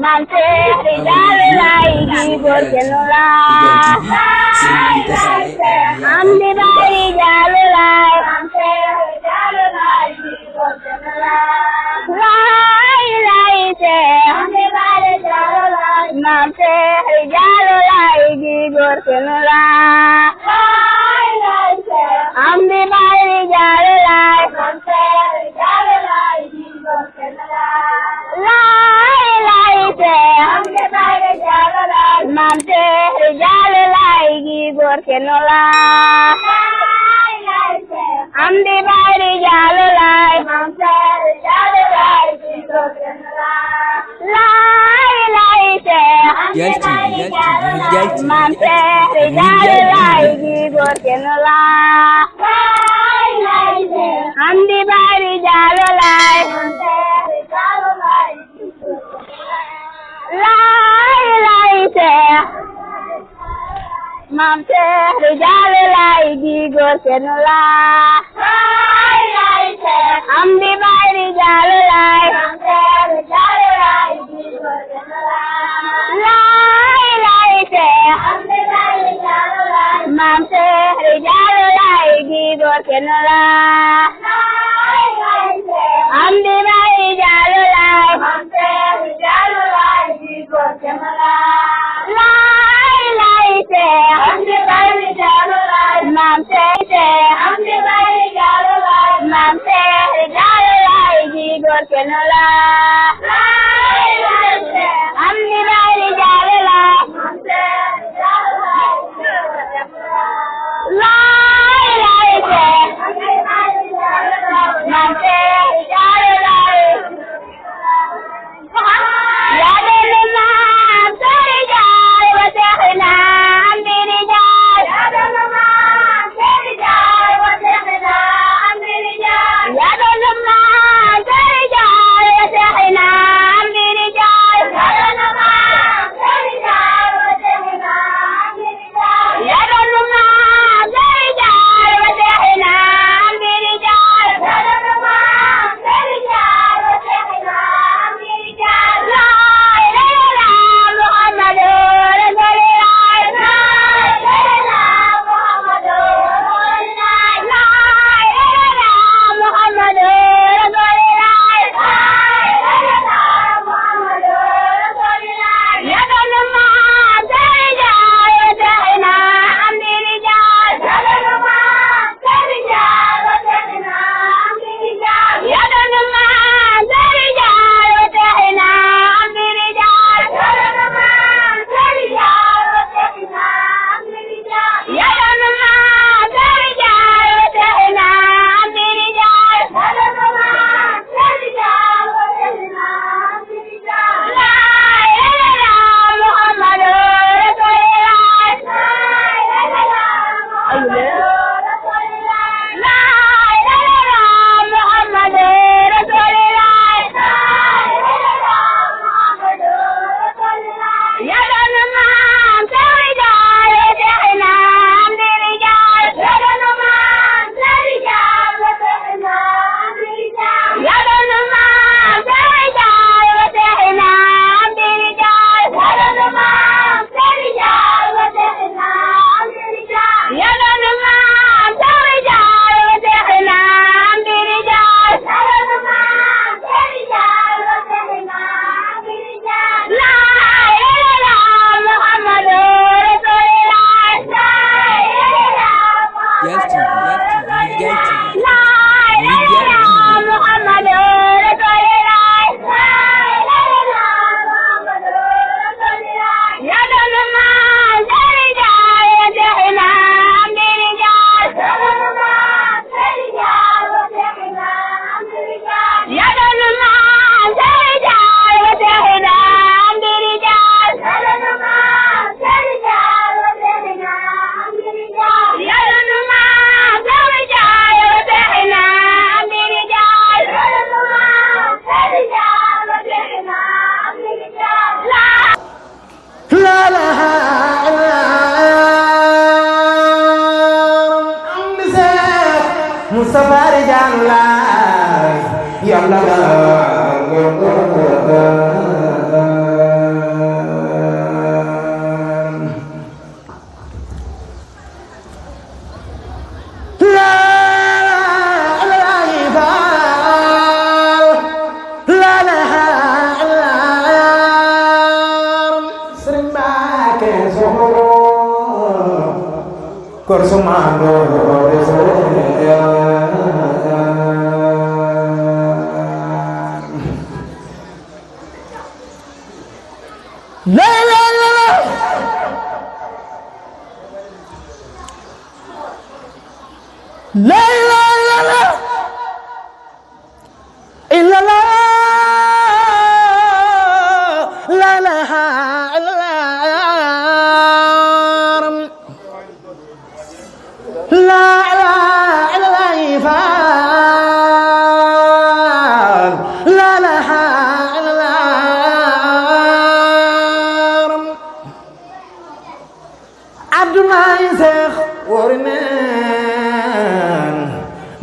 Maam Seex Rijaalu Laay gi góor kenn la am di baay Rijaalu Laay Maam Seex Rijaalu Laay gi góor kenn la laay laay Seex am di baay Rijaalu Laay Maam Seex Rijaalu Laay gi góor kenn la laay laay Seex am di baay Rijaalu Laay Maam Seex Rijaalu Laay gi góor kenn la laay laay Seex am di baay Rijaalu Laay Maam Seex Rijaalu Laay gi góor kenn la laay laay Seex am di baay Rijaalu Laay Maam Seex Rijaalu Laay gi góor kenn la laay laay Seex am di baay Rijaalu Laay Maam Seex Rijaalu Laay gi góor kenn la laay laay Seex am di baay Rijaalu Laay Maam Seex Rijaalu Laay laay laay Seex Maam Seex Rijaalu Laay gi góor kenn la laay laay Seex am di baay Rijaalu Laay Maam Seex Rijaalu Laay gi góor kenn la laay laay Seex am di baay Rijaalu Laay Maam Seex Rijaalu Laay gi góor kenn la laay laay Seex am di baay Rijaalu Laay Maam Seex Rijaalu Laay gi góor kenn la laay laay Seex am di baay Rijaalu Laay Maam Seex am di baay Rijaalu Laay Maam Seex Rijaalu Laay gi góor kenn la laay laay Seex am di baay Rijaalu Laay Maam Seex Rijaalu Laay laay laay Seex am di baay Rijaalu Laay Maam Seex Rijaalu Laay yaa doon maam Seex Rijaal wa Seexina am di Rijaal yaa doon maam Seex Rijaal wa Seexina am di Rijaal yaa doon maam Seex Rijaal wa Seexina am di Rijaal yaa doon maam Seex Rijaal wa Seexina am di Rijaal yaa doon maam Seex Rijaal wa Seexina am di Rijaal yaa doon maam Seex Rijaal wa Seexina am di Rijaal laa ilaaha illallaah Muhammadu rasuulullaah laa ilaaha illallaah Muhammadu rasuulullaah laa ilaaha illallaah Muhammadu rasuulullaah laa ilaaha illallaah Muhammadu rasuulullaah yaa doon maam Seex Rijaal wa Seexina am di Rijaal yaa doon maam Seex Rijaal wa Seexina am di Rijaal yaa doon maam Seex Rijaal wa Seexina am di Rijaal yaa doon maam Seex Rijaal wa Seexina am di Rijaal yaa doon maam Seex Rijaal wa Seexina am di Rijaal yaa doon maam Seex Rijaal wa Seexina am di Rijaal laa ilaaha illallaah Muhammadu rasuulullaah laa ilaaha illallaah Muhammadu rasuulullaah laa ilaaha illallaah Muhammadu rasuulullaah laa ilaaha illallaah Muhammadu rasuulullaah yaa doon maam Seex Rijaal wa Seexina am di Rijaal yaa doon maam Seex Rijaal wa Seexina am di Rijaal yaa doon maam Seex Rijaal wa Seexina am di Rijaal yaa doon maam Seex Rijaal wa Seexina am di Rijaal yaa doon maam Seex Rijaal wa Seexina am di Rijaal yaa doon maam Seex Rijaal wa Seexina am di Rijaal laa ilaaha illallaah Muhammadu rasuulullaah laa ilaaha illallaah Muhammadu rasuulullaah laa ilaaha illallaah Muhammadu rasuulullaah laa ilaaha illallaah Muhammadu rasuulullaah yaa doon maam Seex Rijaal wa Seexina am di Rijaal yaa doon maam Seex Rijaal wa Seexina am di Rijaal yaa doon maam Seex Rijaal wa Seexina am di Rijaal yaa doon maam Seex Rijaal wa Seexina am di Rijaal yaa doon maam Seex Rijaal wa Seexina am di Rijaal yaa doon maam Seex Rijaal wa Seexina am di Rijaal لا لا مصطفى رجال الله يلا korsumando desoya la la la la la la la illa la la la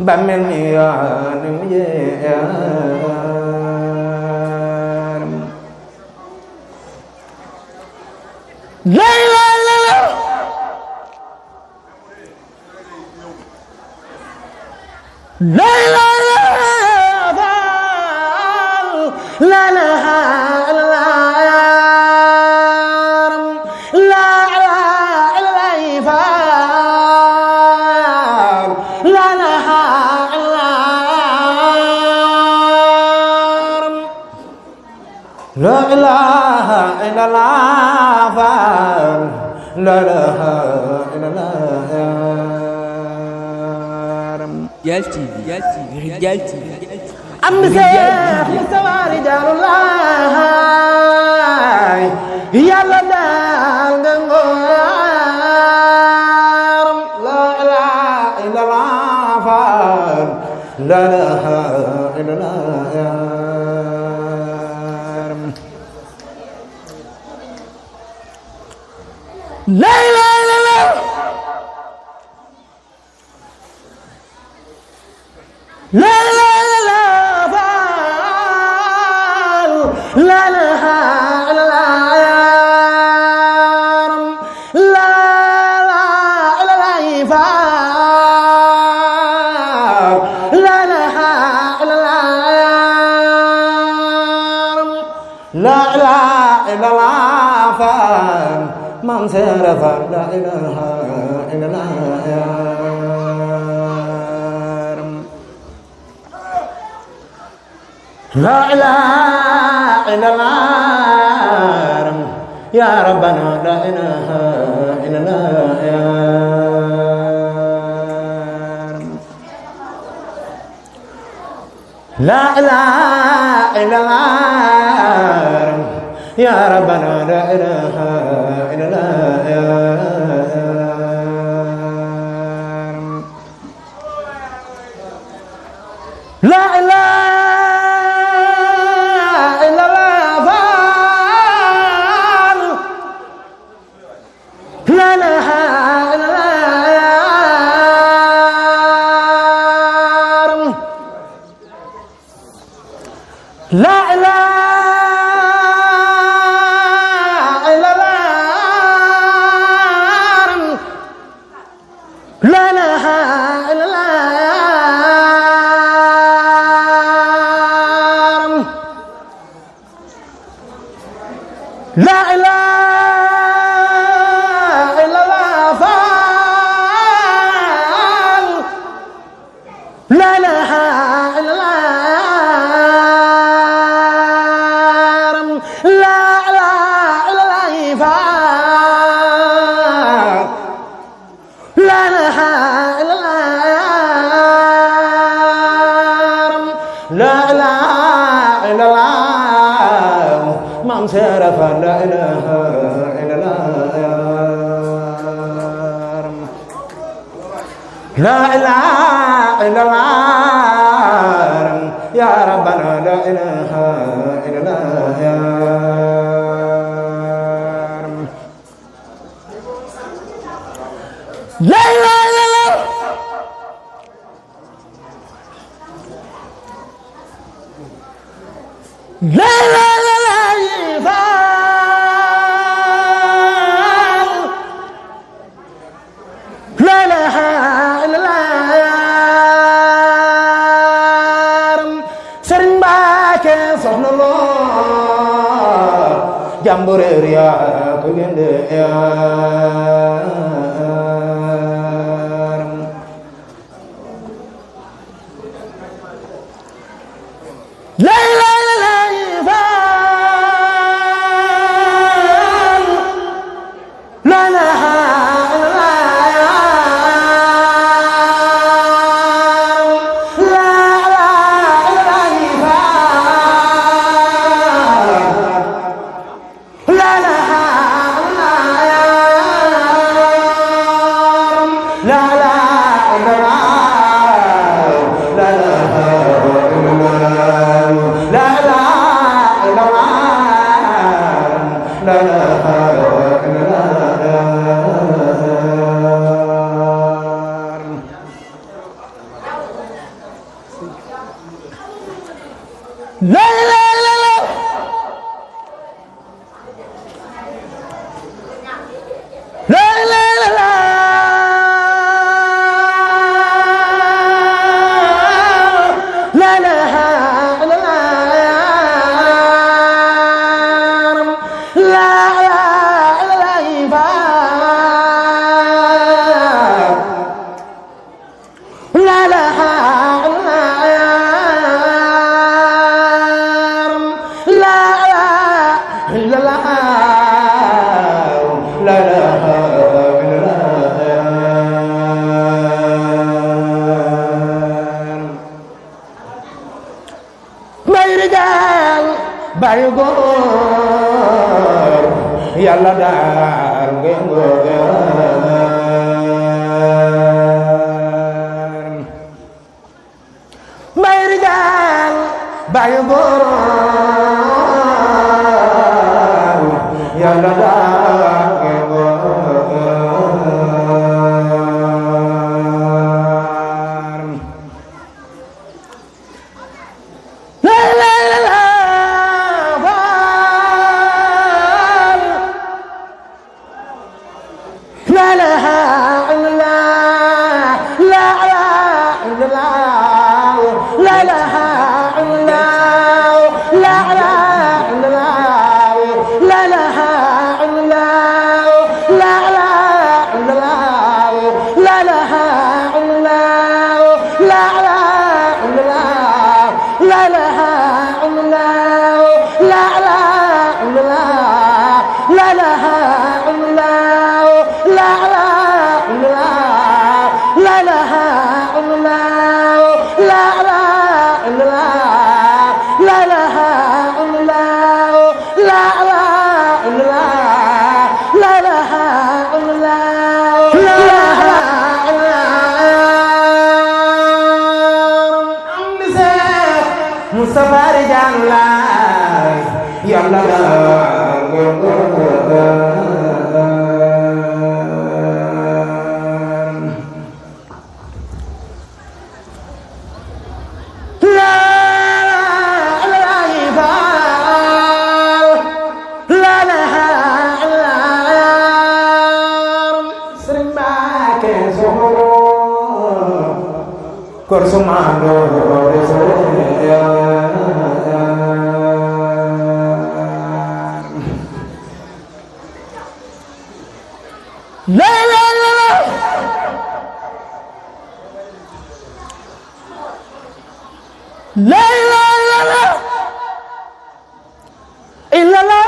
bamel mi yaanum yeeram la la la la la la la la la ilaha illallah la ilaha illallah Rijal TV Rijal TV am Seex Mustafa rijalullah yàlla daal nga ngooram la ilaha illallah la ilaha illallah la la la la la la la la la Mam Serapha la ilaha illallah la ilaha illallah ya Rabbana la ilaha illallah la ilaha illallah ya Rabbana la ilaha la ilaha illallah la ilaha illallah la ilaha la ilaha illallah la ilaha illallah la ilaha illallah la ilaha illallah la ilaha illallah Mam Serapha la ilaha illallah la ilaha illallah ya Rabbana la ilaha illallah la ilaha illallah la ilaha jambore ria ko gende ya إلا الله لا إله إلا الله باي رجال باي góor Yàlla daal ngeen góor باي رجال باي góor Yàlla daal ngeen góor la la la لا إله إلا الله لا إله إلا الله لا إله إلا الله لا إله إلا الله لا إله إلا الله لا إله إلا الله لا إله إلا الله لا إله إلا الله لا إله إلا الله لا إله إلا الله لا إله إلا الله لا إله إلا الله لا إله إلا الله لا إله إلا الله لا إله إلا الله لا إله إلا الله لا إله إلا الله لا إله إلا الله مصطفى رجال الله يلا Korsumando la la la la la la la la illa la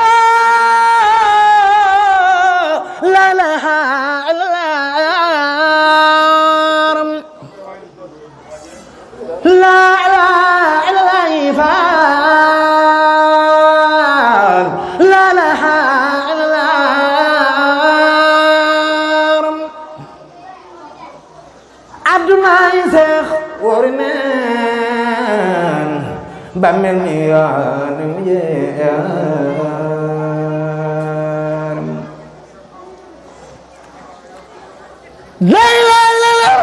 la ilaha illallah la ilaha illallah la ilaha illallah Abdoulaye Seex worineen ba mel ni yaa ni mu jeex la ilaha illallah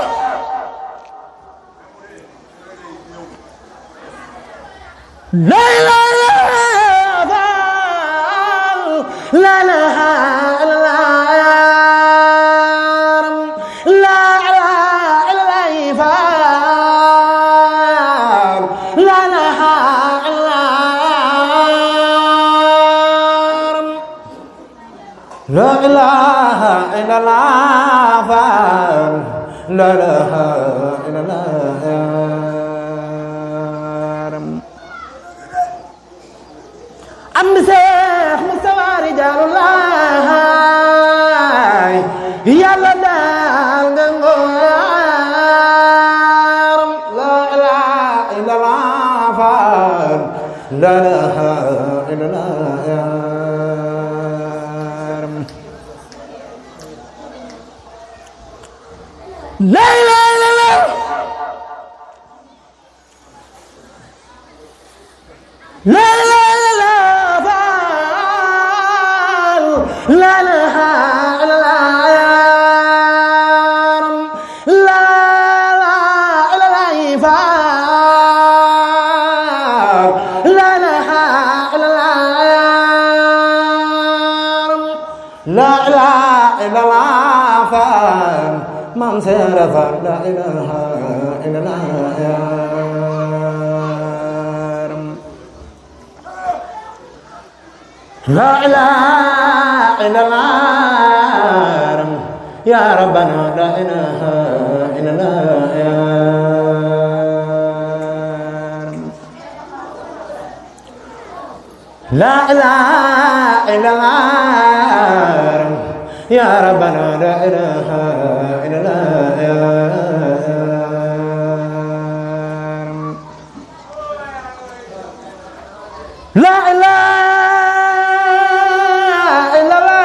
la ilaha illallah la ilaha illallah la ilaha illallah la ilaha illallah la ilaha illallah la ilaha illallah am Seex Mustafa rijaalullah Yàlla daal nga ngóor la ilaha illallah la ilaha illallah la ilaha illallah la ilaha la ilaha illallah la ilaha illallah la ilaha illallah la ilaha illallah Maam Seera Faal la ilaha illallah la ilaha illallah ya rabbana la ilaha illallah la ilaha إلا الله يا ربنا لا إله إلا الله لا إله إلا الله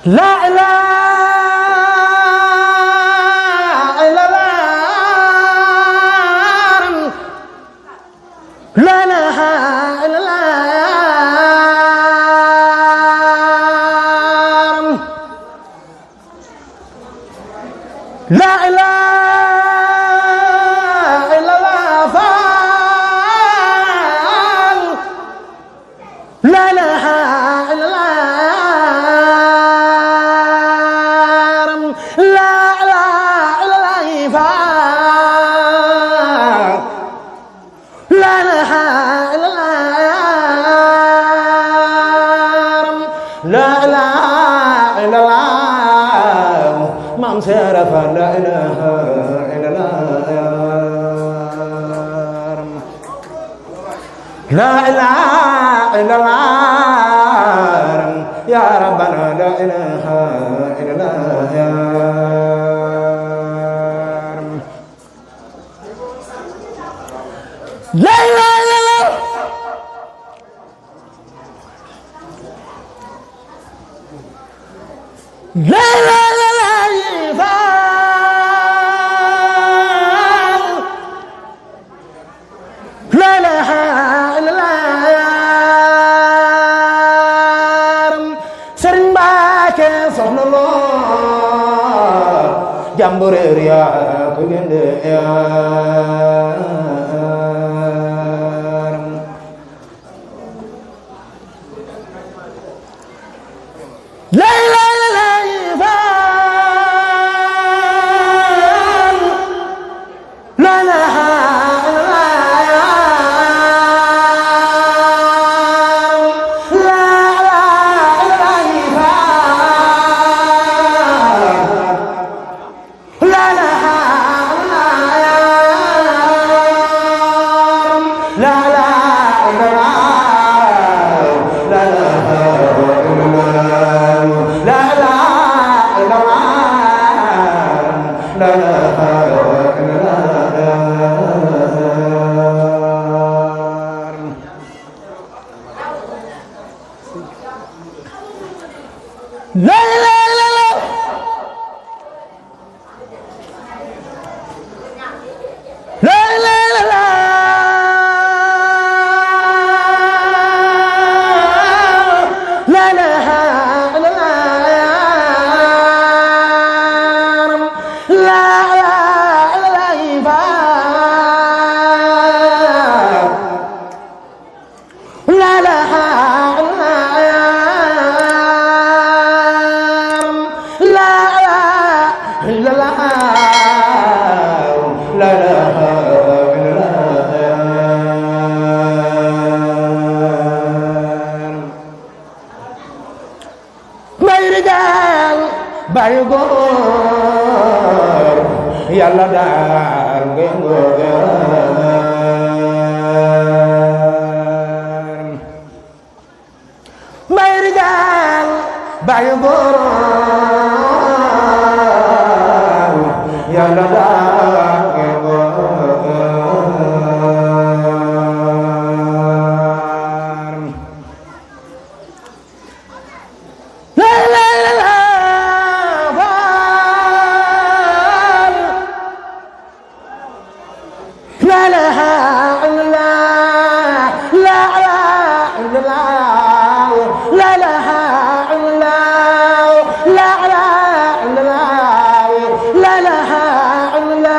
لا إله إلا الله لا إله إلا الله لا إله إلا الله لا إله إلا الله لا إله إلا الله لا إله إلا الله لا إله إلا الله لا إله إلا الله مام سيرف لا إله إلا الله لا إله إلا الله يا ربنا لا إله إلا الله لا إله إلا الله لا إله إلا الله لا إله إلا الله Sëriñ Mbàkke soxna loo jàmbureer yaa ko gënde yaaram la ilaha illallah la ilaha bayu góor yàlla daal ngeen góor may rijaal bayu góor yàlla daal ngeen góor la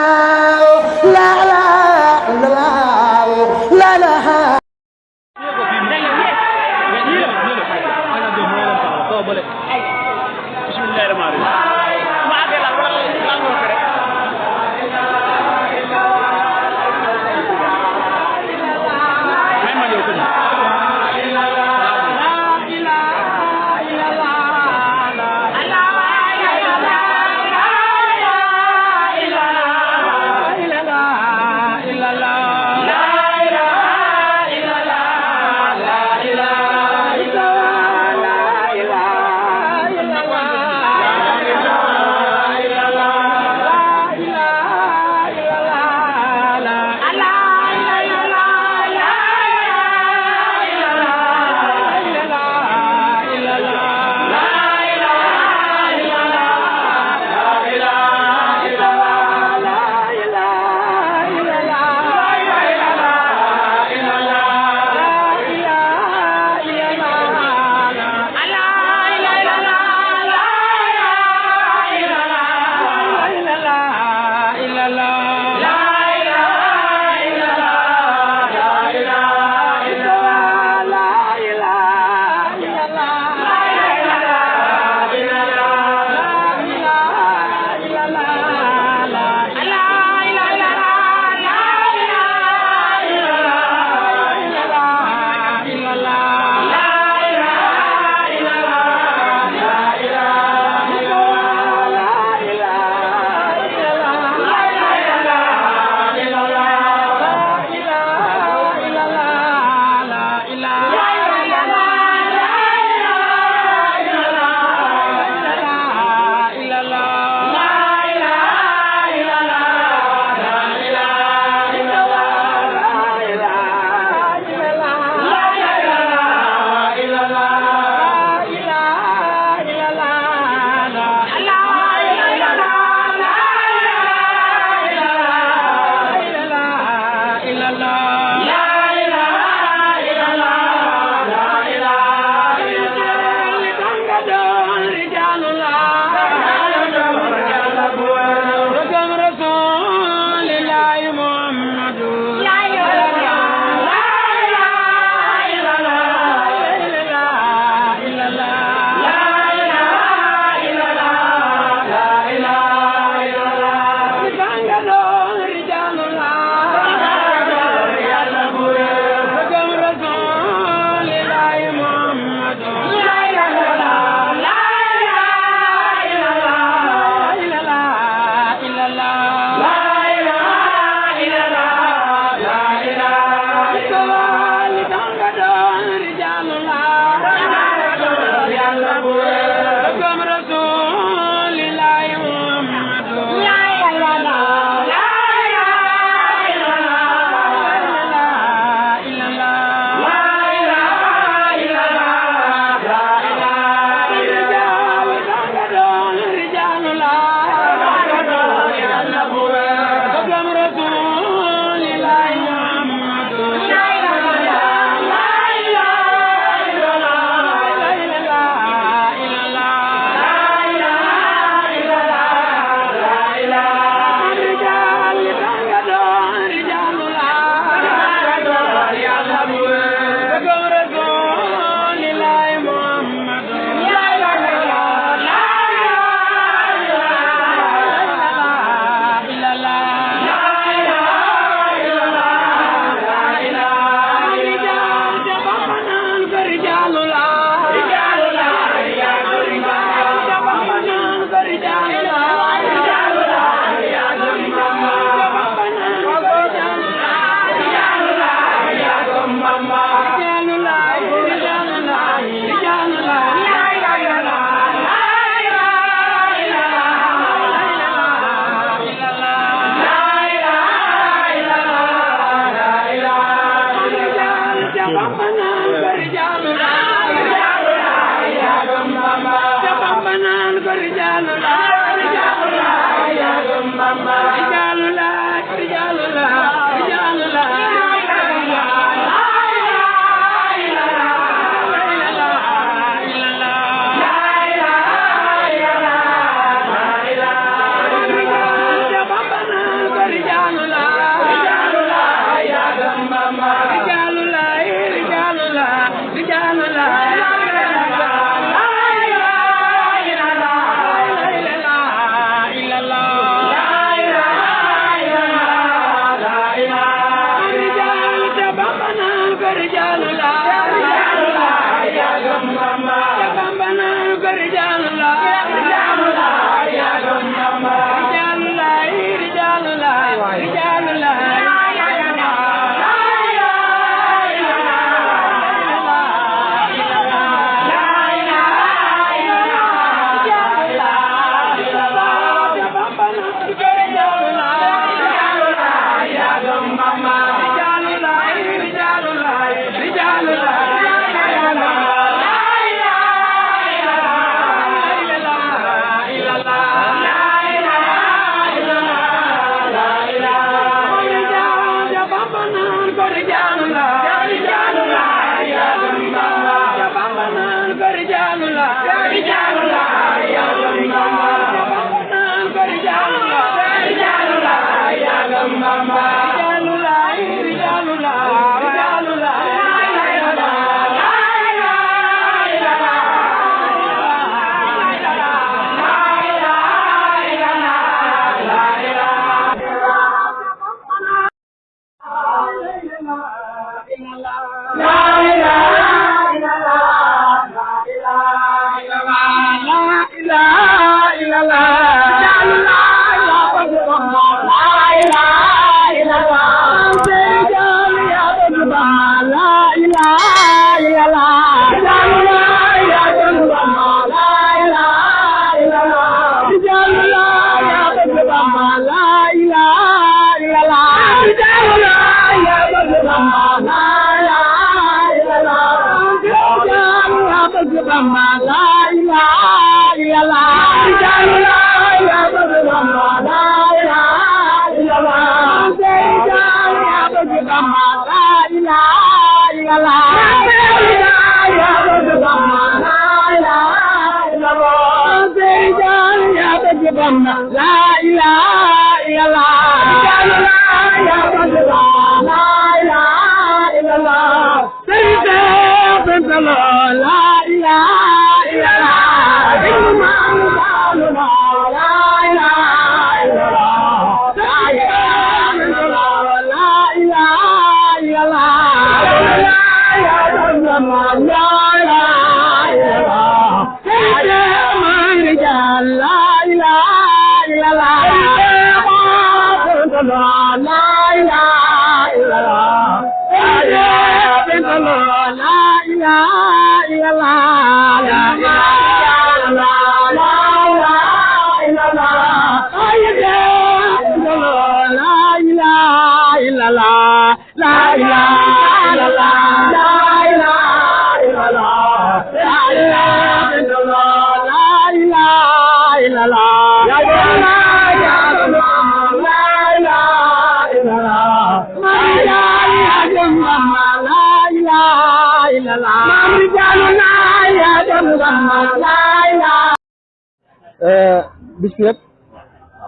bis bi nag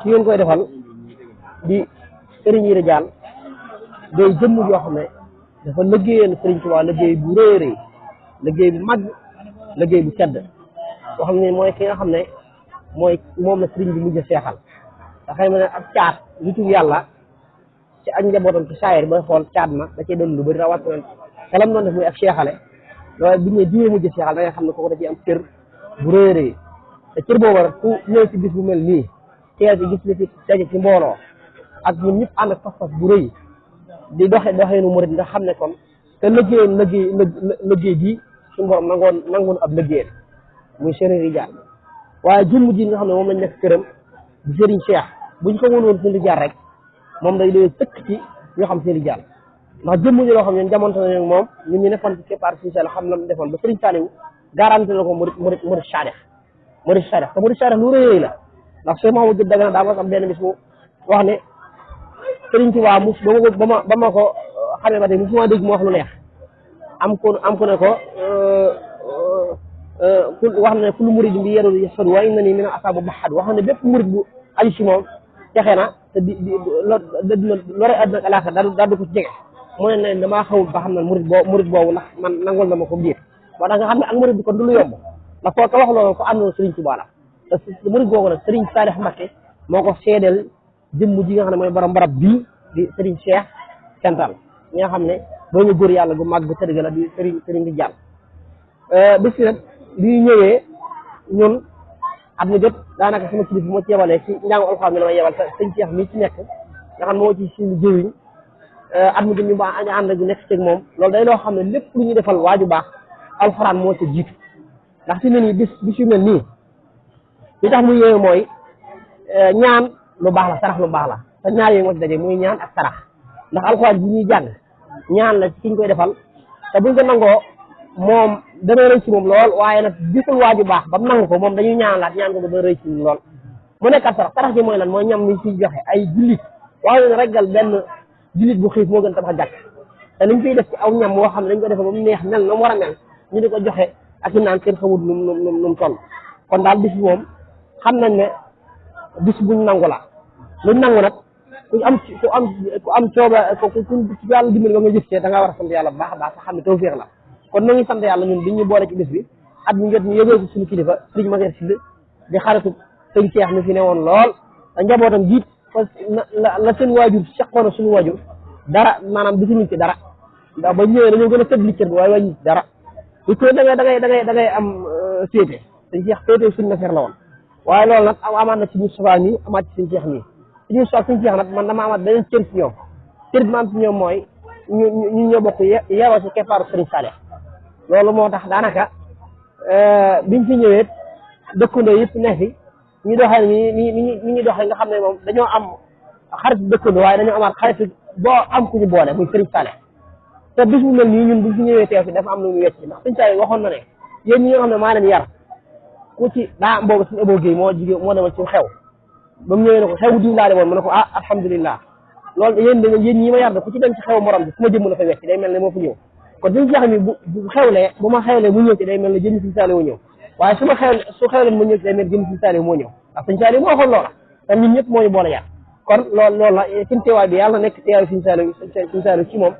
ki ngeen koy defal di Serigne Yiré Diane day jëmm yoo xam ne dafa liggéeyal Serigne Touba liggéey bu rëy a rëy liggéey bu mag liggéey bu sedd boo xam ne mooy ki nga xam ne mooy moom la Serigne bi mujj a seexal te xëy na ne ak caat nitu yàlla ci ak njabootam ci saayir ba xool caat ma da cee doon lu bëri rawatina xelam noonu def muy ak seexale loolu bu ñu nee diwee mujj a seexal da nga xam ne kooku da ciy am cër bu rëy a rëy te cër boobu rek ku ñëw ci bis bu mel nii teel ci gis li ci daje ci mbooloo ak ñun ñëpp ànd ak pas-pas bu rëy di doxeenu murid nga xam ne kon te liggéey bii suñu borom nangoon ab liggéeyam muy Serigne Yiré Diane waaye jëmm ji nga xam ne moom lañ nekk këram di Serigne Cheikh buñ ko mënoon Serigne Diane rek moom day doy tëkk ci ñoo xam Serigne Diane ndax jëmm ji loo xam ne jamonte nañ moom ñun ñu nekkoon ci keppaar si la xam la mu defoon ba Serigne Saliou garanti na ko murid saadix murid sarix te murid sarix lu rëy la ndax Cheikh Mahamadou Diop Dagana daa ma am benn bis mu wax ne Sëriñ Tuubaa mus ba ma ko xamee ba tey musuma dégg mu wax lu neex am ku ne ko wax na ne kullu murid bi yeru yasfadu wa inna nii min asaabu baxad wax na ne bépp murid bu aju si moom texe na te lore àdduna ak alaaxira daal du ko ci jege mu ne damaa xamul ba xam ne murid boobu ndax man nangol na ma ko biir moo tax nga xam ne ak murid bi kon du lu yomb ndax koo ko wax loolu ko àndoon Sëriñ Tuubaa la te murid boobu nag Sëriñ Saalix Mbakke moo ko seedeel jëmm ji nga xam ne mooy borom barab bii di Sëriñ Cheikh Kental ñi nga xam ne doomu góor yàlla gu màgg tëdd ga la di Sëriñ di jàll bis nag bi ñëwee ñun at mu jot daanaka sama kilifa moo ci yebalee ci njàngu alxuraan mi la may yebal te Sëriñ Cheikh mii ci nekk nga xam moo ci suñu jëwiñ at mu jot ñu ba ñu ànd ak nekk ceeg moom loolu day loo xam ne lépp lu ñu defal waaju baax alxuraan moo ca jiitu ndax fi ne nii bis yu mel nii li tax mu ñëwee mooy ñaan lu baax la sarax lu baax la te ñaar yooyu moo ci daje muy ñaan ak sarax ndax alxuraan bi ñuy jàng ñaan la ci ki ñu koy defal te buñ ko nangoo moom dana rëy ci moom lool waaye nag gisul waaju baax ba mu nangu ko moom dañuy ñaanalaat ñaan ko ba dana rëy ci moom lool mu nekkat sarax ji mooy lan mooy ñam ni ciy joxe ay jullit waaye ne reggal benn jullit bu xiif moo gën tabax jàkk te liñ fiy def ci aw ñam moo xam ne dañ ko defe ba mu neex mel na mu war a mel ñu di ko joxe ak i naan kenn xamul nu mu toll kon daal bis moom xam nañ ne bis buñ nangu la luñ nangu nag ku am cooba ku yàlla dimbali ba nga jëf cee da ngaa war a sant yàlla bu baax a baax te xam ne tawfeex la kon na ngi sant yàlla ñun biñ ñu boole ci bis bi at mi jot ñu yëgee ko suñu kilifa sëriñ Maguette Syll di xaritu sëñ Cheikh mi fi ne woon lool te njabootam jiit la seen waajur seqoon suñu waajur dara maanaam gisuñu ci dara ndax ba ñëwee dañoo gën a tëdd liccër bi waaye wàññi ci dara bu ko da ngay am féete sëñ Cheikh féete suñu affaire la woon waaye loolu nag amaat na ci ñu Moustapha nii amaat ci sëñ Cheikh nii ci ñu sëñ Cheikh nag man dama amaat beneen cër ci ñoom cër bi ma am ci ñoom mooy ñu ñoo bokk yaroo ci keppaaru Sëriñ Saalix loolu moo tax daanaka biñ fi ñëwee dëkkandoo yëpp ne fi ñu doxee ni ñu doxee nga xam ne moom dañoo am xarit dëkkandoo waaye dañoo amaat xarit boo am ku ñu boole muy Sëriñ Saalix te bis bu mel nii ñun buñ fi ñëwee teew fi dafa am lu ñu wecc ndax Sëriñ Saalix waxoon na ne yéen ñi nga xam ne maa leen yar ku ci daa am boobu suñu ëboo géey moo demal ci xew ba mu ñëwee ne ko xew bu diw laa demoon mu ne ko ah alhamdulilah loolu yéen ñi ma yar da ku ci dem ci xew morom bi fu ma jëm la fa wecc day mel ne moo fa ñëw kon Sëriñ Cheikh mi bu xewlee bu ma xewlee mu ñëw ci day mel ne jëmmi Sëriñ Saalix moo ñëw waaye su xewlee mu ñëw ci day mel jëmmi Sëriñ Saalix moo ñëw ndax Sëriñ Saalix moo waxoon loola te ñun ñëpp moo ñu boole yar kon loolu la suñu teewaay bi yàlla nekk teewaay Sëriñ Saalix ci moom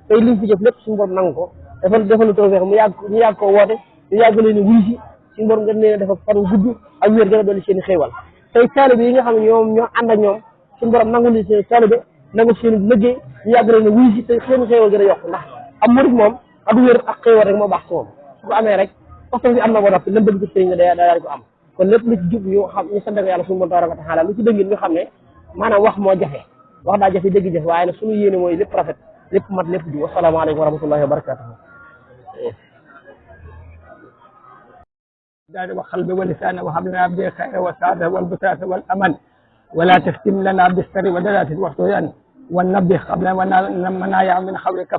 tey liñ fi jëf lépp suñu borom nangu ko defal tawfeex ñu yàgg ko woote ñu yàgg leen wuy si suñu borom gën leen dafa fan gudd ak wér gën a dolli seen i xéewal tey taalibe yi nga xam ne ñoo ànd ak ñoom suñu borom nangu leen seen taalibe nangu seen liggéey ñu yàgg leen wuy si te seen xéewal gën a yokk ndax am murid moom ak wér ak xéewal rek moo baax ci moom su ko amee rek parce que am na ko noppi lan bëgg ko sëriñ nga daal ko am kon lépp lu ci jub ñu xam ñu sant ko yàlla suñu borom tabaraka wa taala lu ci dëgg ñu xam ne maanaam wax moo jafe wax daa jafe dëgg jafe waaye nag suñu yéene mooy lépp rafet lépp mat lépp di wasalaamaaleykum wa rahmatullahi wa barakatuhu وقلب ولسان وهب لنا بالخير والسعادة والبساطة والأمن ولا تختم لنا بالسر ودلالة والطغيان والنبه قبل منايا من خبرك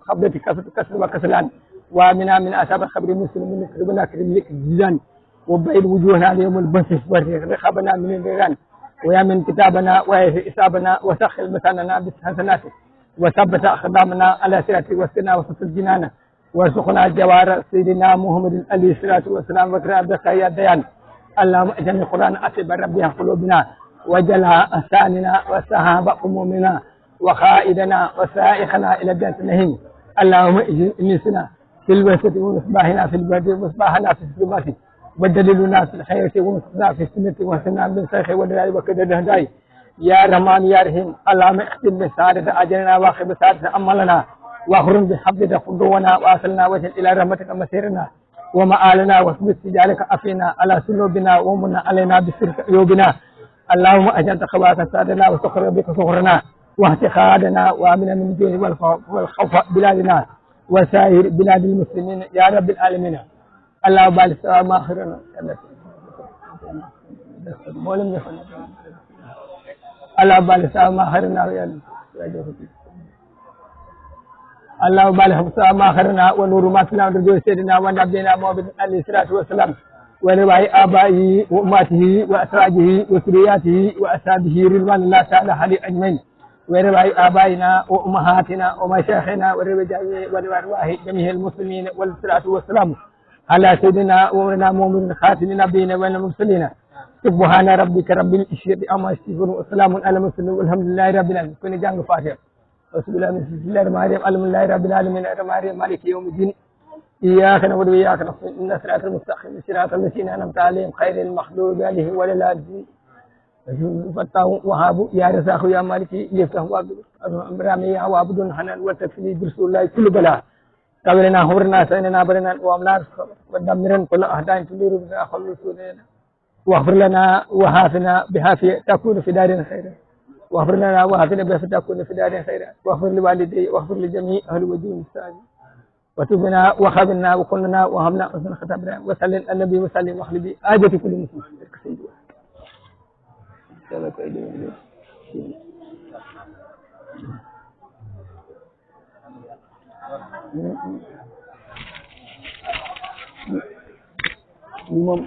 خبرتك كسر وكسلان ومنا من أسباب الخبر مسلم من كربنا كرم لك الجزان وبعيد وجوهنا اليوم البنس ورخبنا من الريان ويا من كتابنا وإصابنا وسخر مثاننا بالحسنات وثبت أقدامنا على سيرتك وسنا وسط الجنان وارزقنا جوار سيدنا محمد عليه الصلاة والسلام وكرا بخير ديان اللهم اجعل القرآن أسب ربيع قلوبنا وجلها أساننا وسحاب أمومنا وخائدنا وسائقنا إلى جنة النعيم اللهم اجعل نسنا في الوسط ومصباحنا في البرد ومصباحنا في الظلمات ودللنا في الخير ومصباحنا في السنة وسنا بالخير والدلال وكذا الهداي يا رحمن يا رحيم اللهم اختم بسعادة أجلنا واخر بسعادة أملنا واخرم بحفظك خدونا واصلنا وجه الى رحمتك مسيرنا ومآلنا واثبت سجالك افينا على سنوبنا ومن علينا بسرك عيوبنا اللهم اجعل تخواك سادنا وسخر بك سخرنا واعتقادنا وامنا من الجوع والخوف بلادنا وسائر بلاد المسلمين يا رب العالمين اللهم بارك ما خيرنا اللهم بارك ما خيرنا يا الله بارك ما خيرنا ونور ما فينا ودرجة سيدنا ونبينا محمد عليه الصلاة والسلام ولرواء آبائه وأماته وأسراجه وسرياته وأصحابه رضوان الله تعالى عليه أجمعين ورواء آبائنا وأمهاتنا ومشايخنا ورواء جميع المسلمين والصلاة والسلام على سيدنا ومولانا محمد خاتم نبينا والمرسلين سبحان ربك رب العزة عما يصفون وسلام على المرسلين والحمد لله رب العالمين كن جانغ فاتحة بسم الله الرحمن الرحيم الحمد لله رب العالمين الرحمن الرحيم مالك يوم الدين إياك نعبد وإياك نستعين إن صراط المستقيم صراط الذين أنعمت عليهم غير المغضوب عليهم ولا الضالين فتاه وهاب يا رزاق يا مالك يفتح رامي يا وابد حنان وتكفي برسول الله كل بلاء قبلنا هورنا سيننا برنا وامنا ودمرن كل أهداء تدير بنا خلص واغفر لنا وهافنا بهافية تكون في دارنا خيرا واغفر لنا وهافنا بهافية تكون في دارنا خيرا واغفر لوالدي واغفر لجميع أهل وجود الساجد وتبنا وخابنا وكلنا وهمنا حسن ختمنا وسلم النبي وسلم وخلبي آجة كل مسلم moom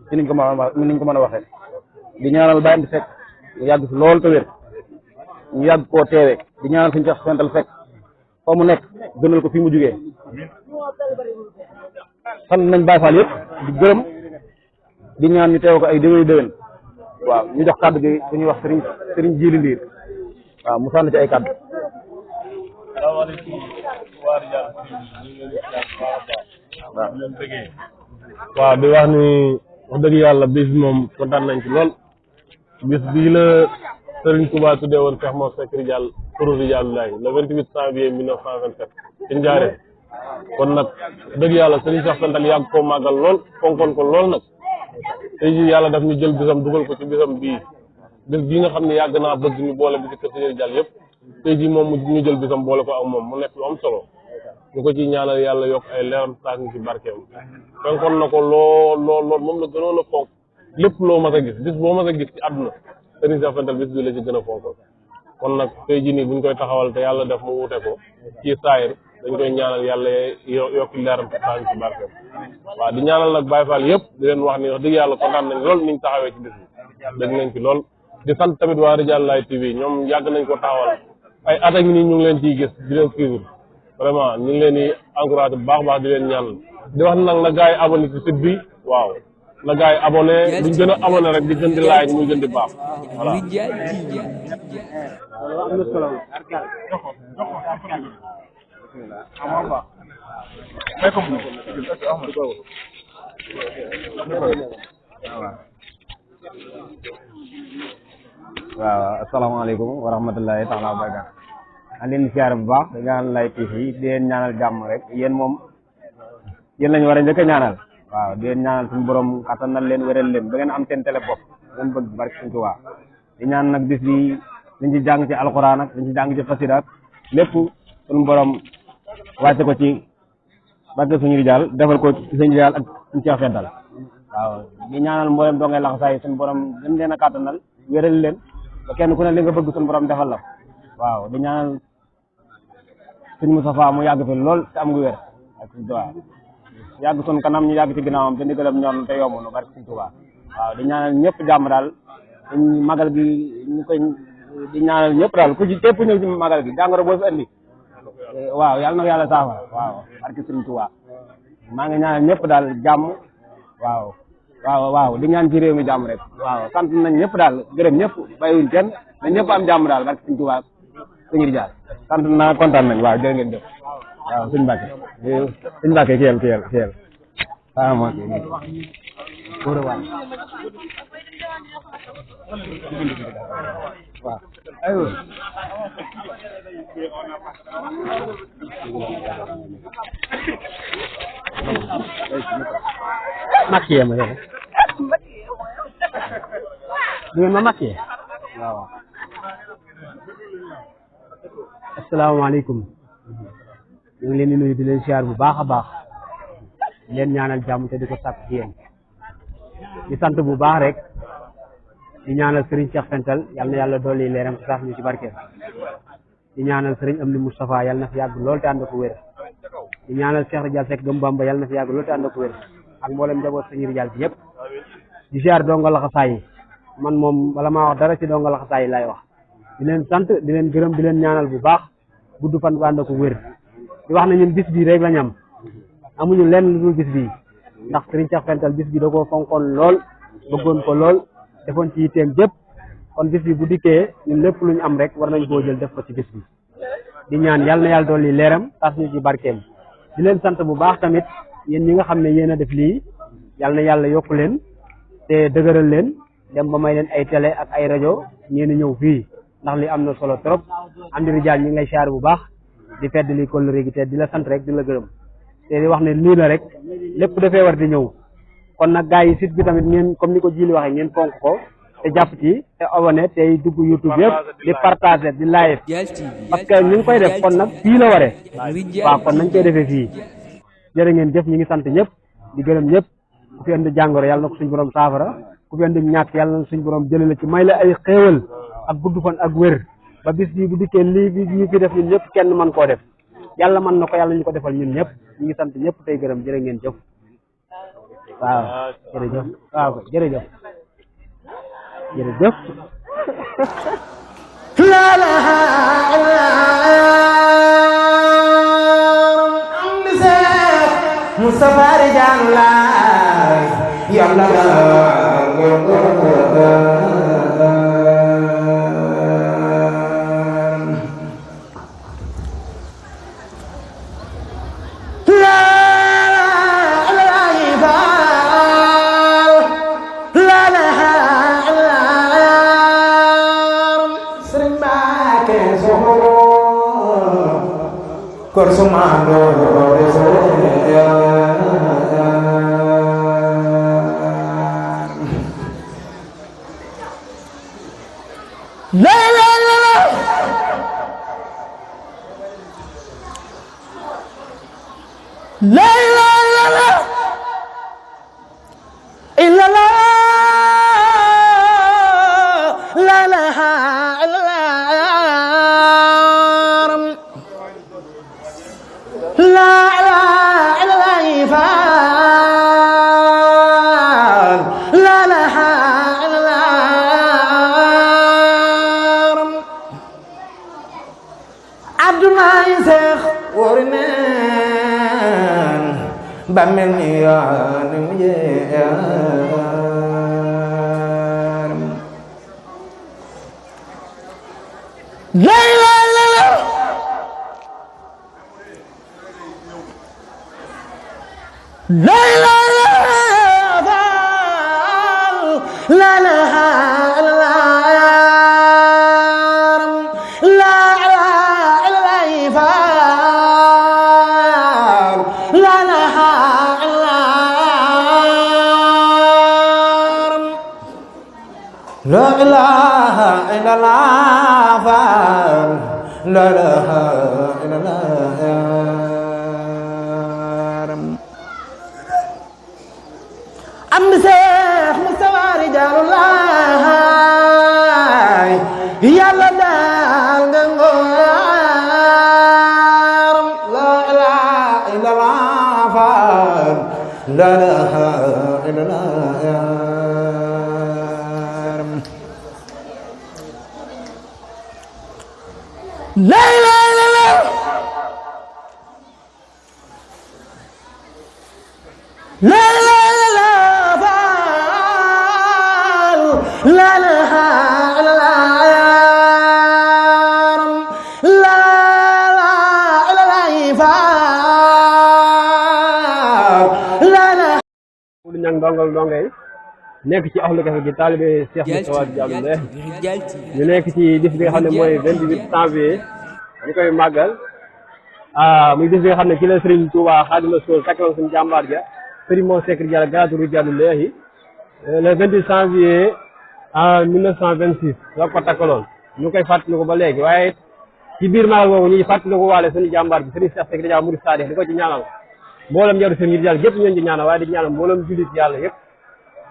ci niñ ko mën a waxee di ñaanal Baye Amdi Seck mu yàgg fi lool te wér ñu yàgg koo teewee di ñaanal suñu Cheikh Fental Seck fa mu nekk gënal ko fi mu jugee sant nañ Baye Fall yëpp di gërëm di ñaan ñu teew ko ay déwén waaw ñu jox kàddu gi ku ñuy wax Serigne Djili Ndiir waaw mu sànni ci ay kàddu. waaw di wax ni wax dëgg yàlla bis moom kontaan nañ ci lool bis bii la Serigne Touba tuddee woon Cheikh Mor Seck Ridial Xuru Ridialullahi le 28 janvier 1927 ci Njaaréem kon nag dëgg yàlla Serigne Cheikh Fental yàgg koo màggal lool fonkoon ko lool nag tey jii yàlla daf ñu jël bisam dugal ko ci bisam bii bis bii nga xam ne yàgg naa bëgg ñu boole bi ci kër Serigne Ridial yëpp tey jii moom ñu jël bisam boole ko ak moom mu nekk lu am solo ñu ko ci ñaanal yàlla yokk ay leeram saak ñu ci barkeem fenkoon na ko lool moom la gënoon a fonk lépp loo mas a gis bis boo mas a gis ci àdduna Serigne Cheikh Fental bis bi la ci gën a fonk kon nag tey jii nii buñ koy taxawal te yàlla def mu wute ko ci saayir dañ koy ñaanal yàlla yokki leeram ci saak ñu ci barkeem waaw di ñaanal nag Baye Fall yëpp di leen wax ni wax dëgg yàlla kontaan nañ lool niñ taxawee ci bis bi dégg nañ ci lool di sant tamit waa Ridialullahi TV ñoom yàgg nañ ko taxawal ay at ak nii ñu ngi leen ciy gis di leen suivre vraiment ñu ngi leen di encouragé bu baax di leen ñaan di wax nag na gars yi abonné ci site bi waaw na gars yi abonné buñ gën a abonné rek di gën di like muy gën di baax voilà. waaw asalaamaaleykum wa rahmatullahi taala wa barakatu a leen siyaare bu baax Ridialullahi TV di leen ñaanal jàmm rek yéen moom yéen lañu war a njëkk a ñaanal waaw di leen ñaanal suñu borom kattanal leen wéral leen ba ngeen am seen télé bopp ngeen bëgg barke Sëñ Tuubaa di ñaan nag bis bi liñ ci jàng ci alxuraan ak liñ ci jàng ci xasida ak lépp suñu borom wàcce ko ci barke suñu Ridial defal ko ci Sëñ Ridial ak suñu Cheikh Fental waaw di ñaanal mboolem doo ngay laxasaay suñu borom gën leen a kattanal wéral leen ba kenn ku ne li nga bëgg suñu borom defal la waaw di ñaanal suñu Moustapha mu yàgg fi lool te am ngu wér ak suñu Tuubaa yàgg suñu kanam ñu yàgg ci ginnaawam te ndigalam ñor te yomb nu barke suñu Tuubaa waaw di ñaanal ñëpp jàmm daal magal gi ñu koy di ñaanal ñëpp daal ku ci képp ñëw ci magal gi jàngoro boo fi andi waaw yàlla na ko yàlla saafara waaw barke suñu Tuubaa maa ngi ñaanal ñëpp daal jàmm waaw di ñaan ci réew mi jàmm rek waaw sant nañ ñëpp daal gërëm ñëpp bàyyiwuñ kenn na ñëpp am jàmm daal barke suñu Tuubaa suñu Ridial sant naa kontaan nañ waaw jërë ngeen jëf waaw suñu Mbàkke suñu Mbàkke kiyal waaw moo waaw aywa maquillé ma yow du ngeen ma maquillé waaw asalaamaaleykum ñu ngi leen di nuyu di leen siyaar bu baax a baax leen ñaanal jàmm te di ko sàkk ci yéen di sant bu baax rek di ñaanal Serigne Cheikh Fental yal na yàlla dolli leeram sax ñu ci barkeel di ñaanal Serigne Amdi Moustapha yal na fi yàgg lool te ànd ko wér di ñaanal Cheikh Ridial Seck Gëm Bamba yal na fi yàgg lool te ànd ko wér ak mboolem njaboot Serigne Ridial bi yëpp di siyaar donga laxasaay yi man moom wala maa wax dara ci donga laxasaay yi laay wax di leen sant di leen gërëm di leen ñaanal bu baax gudd fan bu ànd ko wér di wax na ñun bis bii rek la ñam amuñu lenn lu dul bis bii ndax Serigne Cheikh Fental bis bi da koo fonkoon lool bëggoon ko lool defoon ci yitteem jëpp kon bis bi bu dikkee ñun lépp lu ñu am rek war nañ koo jël def ko ci bis bi di ñaan yàlla na yàlla dolli leeram tas ñu ci barkeem di leen sant bu baax tamit yéen ñi nga xam ne yéen a def lii yàlla na yàlla yokku leen te dëgëral leen dem ba may leen ay télé ak ay rajo ñeen ñëw fii ndax li am na solo trop Amdi Ridial ñi ngay siyaar bu baax di fedd li kóllëre gi te di la sant rek di la gërëm te di wax ne lii la rek lépp dafee war di ñëw kon nag gars yi site bi tamit ngeen comme ni ko Jili waxee ngeen fonk ko te jàpp ci te abonné tey dugg YouTube yëpp di partager di live parce que ñu ngi koy def kon nag fii la waree waaw kon nañ koy defee fii jërë ngeen jëf ñi ngi sant ñëpp di gërëm ñëpp ku fi indi jàngoro yàlla na ko suñ borom saafara ku fi indi ñàkk yàlla na suñ borom jëlee la ci may la ay xéewal ak gudd fan ak wér ba bis bii bu dikkee lii bi ñu fi def ñun ñëpp kenn mën koo def yàlla mën na ko yàlla ñu ko defal ñun ñëpp ñu ngi sant ñëpp tey gërëm jërë ngeen jëf waaw jërëjëf waaw jërëjëf jërëjëf la ilaha illallah Mustafa Ridial yàlla Korsumando la la la la la la la la illa la la la bamel ni yaanu yeeram la la la la la la la la La ilaha illallah la ilaha illallah Amdi Cheikh Moustapha Ridial yàlla daal nga ngoor la ilaha illallah la ilaha illallah la la la la la la la la la la la ndongal ndongo yi nekk ci ahlu café gi taalibe Cheikh Moustapha Diallo ñu nekk ci bis bi nga xam ne mooy 28 janvier ñu koy màggal muy bis bi nga xam ne ci la Serigne Touba Xaadimu Rasuul takkaloon suñu jàmbaar ja Serigne Mor Sekri Diallo Garaatu Rijaalullaahi le 28 janvier en 1926 la ko takkaloon ñu koy fàttaliku ba léegi waaye ci biir màggal boobu ñuy fàttaliku waale suñu jàmbaar bi Serigne Cheikh Sekri Diallo Murid Saadix di ko ci ñaanal mboolem njaru seen ngir yàlla yëpp ñoon ci ñaanal waaye di ñaanal mboolem jullit yàlla yëpp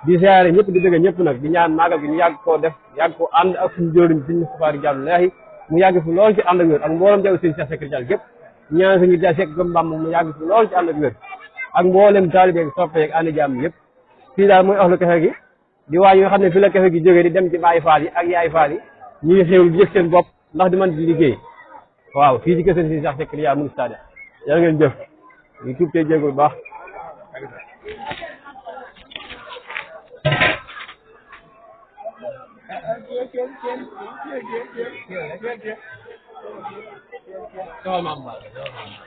di siyaare ñëpp di dëgg ñëpp nag di ñaan màggal gi ñu yàgg koo def yàgg ko ànd ak suñu jëriñ Serigne Moustapha Rijaalullaahi mu yàgg fi lool ci ànd ak wér ak mboolem njaru seen Cheikh Sekri Diallo yëpp ñaan suñu jaay Sekk Gëm Bamba mu yàgg fi lool ci ànd ak wér ak mboolem taalibe ak soppe ak ànd jàmm yëpp fii daal mooy ahlu café gi di waa yi nga xam ne fi la café gi jógee di dem ci Baay Faal yi ak Yaay Faal yi ñu ngi xéewlu di yëg seen bopp ndax di mën di liggéey waaw fii ci kër seen si Cheikh Sekri Diallo Murid Saadix yàlla ngeen jëf ñu tuub tey jéegul baax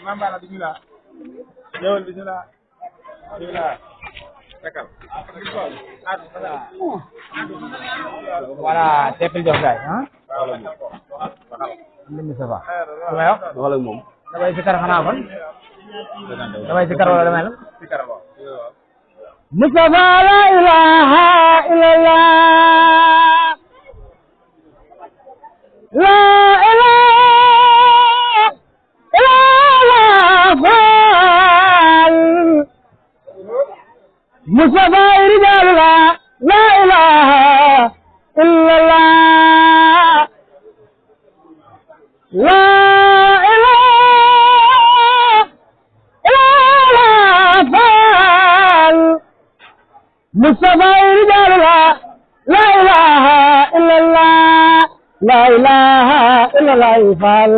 Mambala bismillah ñëwal bismillah voilà teppil jox gaay Ndimbi Safa damay wax waxal ak moom damay si kar xanaa kon damay si kar wala damay la Mustafa la ilaha illallah la ilaha illallah Mustafa rijalullah la ilaha illallah la Mustafa rijalullah la ilaha illallah la ilaha illallah fal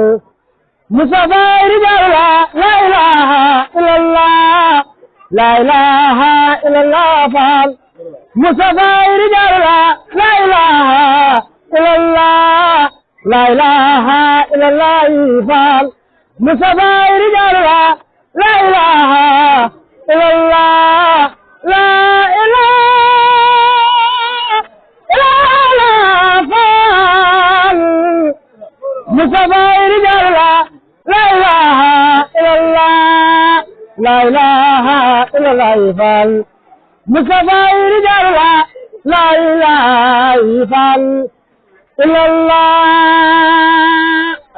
Mustafa rijalullah la ilaha illallah la ilaha illallah fal Mustafa rijalullah la ilaha illallah la ilaha illallah fal Mustafa rijalullah la ilaha illallah la Mustafa rijalullah la ilaha illallah la ilaha illallah fal Mustafa rijalullah la ilaha illallah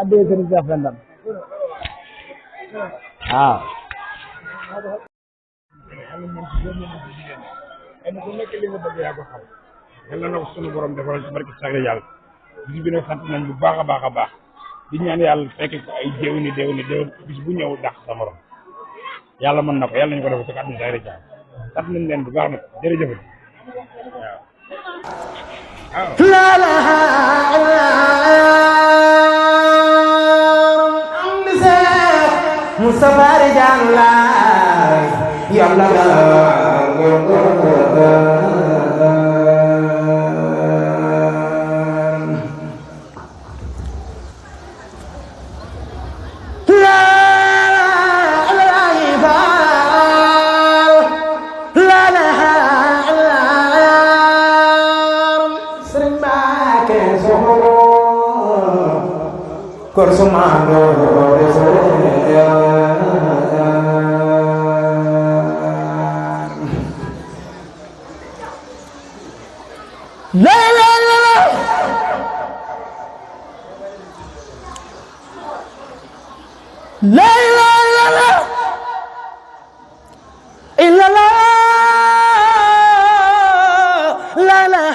adde Serigne Cheikh Fendam waaw kenn ku nekk li nga bëgg yaa ko xam yàlla na ko sunu borom defal ci barke Sakri Diallo bis bi nag sant nañ bu baax a baax a baax di ñaan yàlla fekk ko ay déwéni bis bu ñëw dàq sa morom yàlla mën na ko yàlla nañu ko defal ci kàddu Sakri Diallo sant nañ leen bu baax nag jërëjëf لا لها مصطفى رجال الله يلا Korsumando la la la la la la la la illa la la la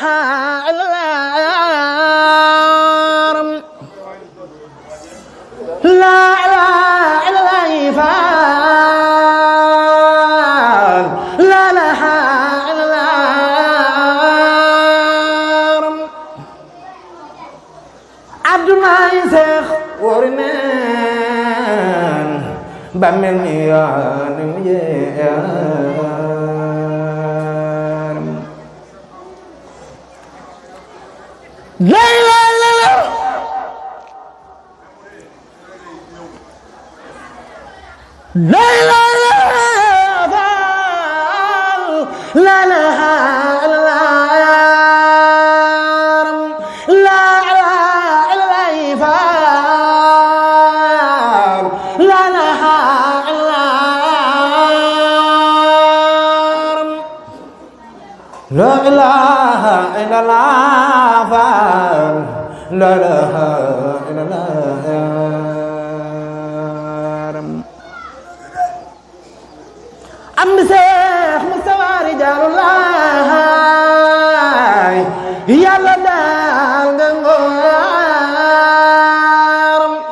Bamel mi yaani mu yeeram la la la la la la la la لا إله إلا الله لا إله إلا الله am Seex Mustafa rijaalullah yàlla daal nga ngooram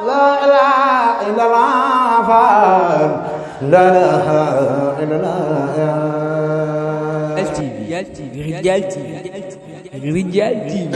لا إله إلا الله لا إله إلا الله رجال تي رجال تي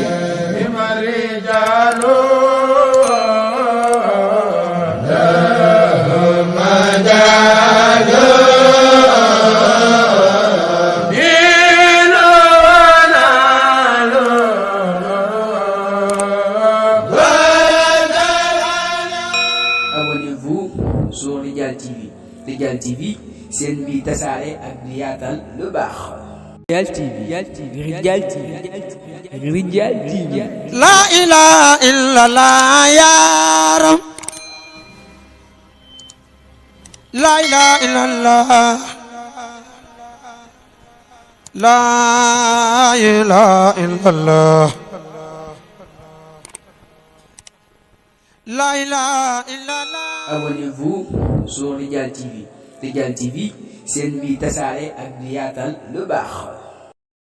Abonnez-vous sur Rijal TV. Rijal TV, c'est une vie tasaare ak di yaatal lu baax. Rijal TV, Rijal TV, Rijal TV. La ilaha illallah ya Rab. La ilaha illallah. La ilaha illallah. La ilaha illallah. Abonnez-vous sur Rijal TV. Rijal TV, c'est une vie tasaare ak di yaatal lu baax.